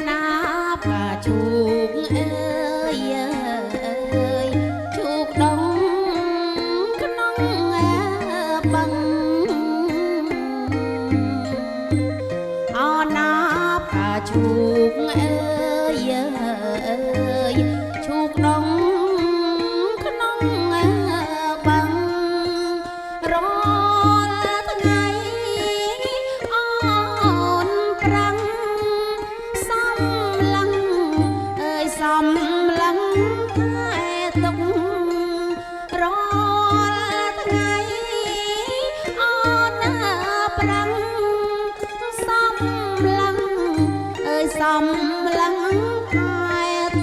ណាបាជូកអើយជូកដងក្នុងបឹងអណាបាជូកអើយជូកដងក្នុងបឹងរថ្ងៃអូនប្រាំងសំឡឹងសំឡឹងតែទុករថ្ងៃអូនប្រាំងសំឡឹងសំឡឹងតែ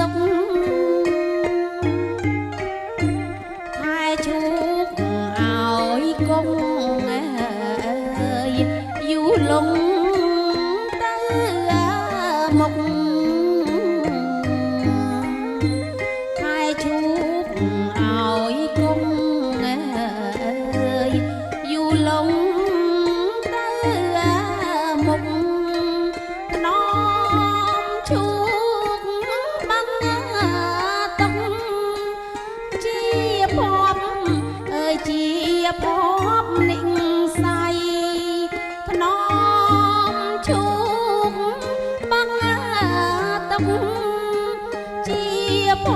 ទុកតែជូកឲ្យគង់យូរលងទៅមុខតែជូកឲ្យគង់យូរលងទៅមុខថ្នមជូកបាំងទុកជាភពជាភពនិស័យថ្នមជូកបាំងទុកជាភ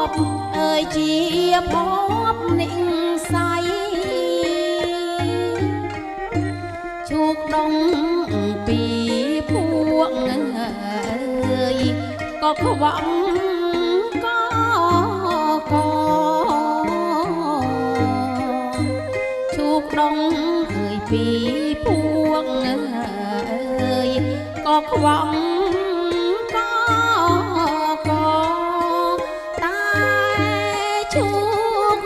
ពជាភពនិស័យជូកដងពីពួកក៏ខ្វក់ក៏ជូកដងពីពួកក៏ខ្វក់ក៏តែជូក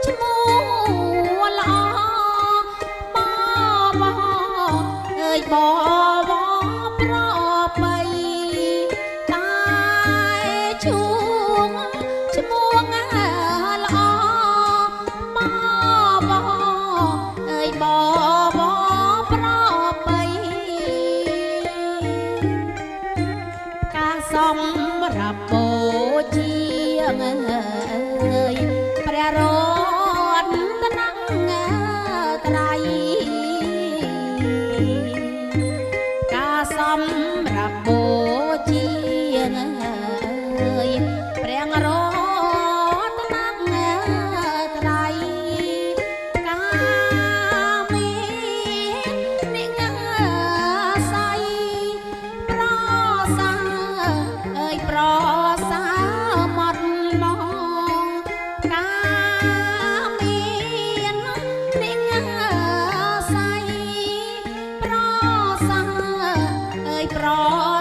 ឈ្មោះល្អបប្របីតែជូកឈ្មោះល្អបប្របីការសម្រាប់បូជាព្រះរតនត្រ័យការសម្រាប់បូជាព្រះរតនត្រ័យការមាននិស័យប្រសើរមកការមាននិស័យប្រសើរ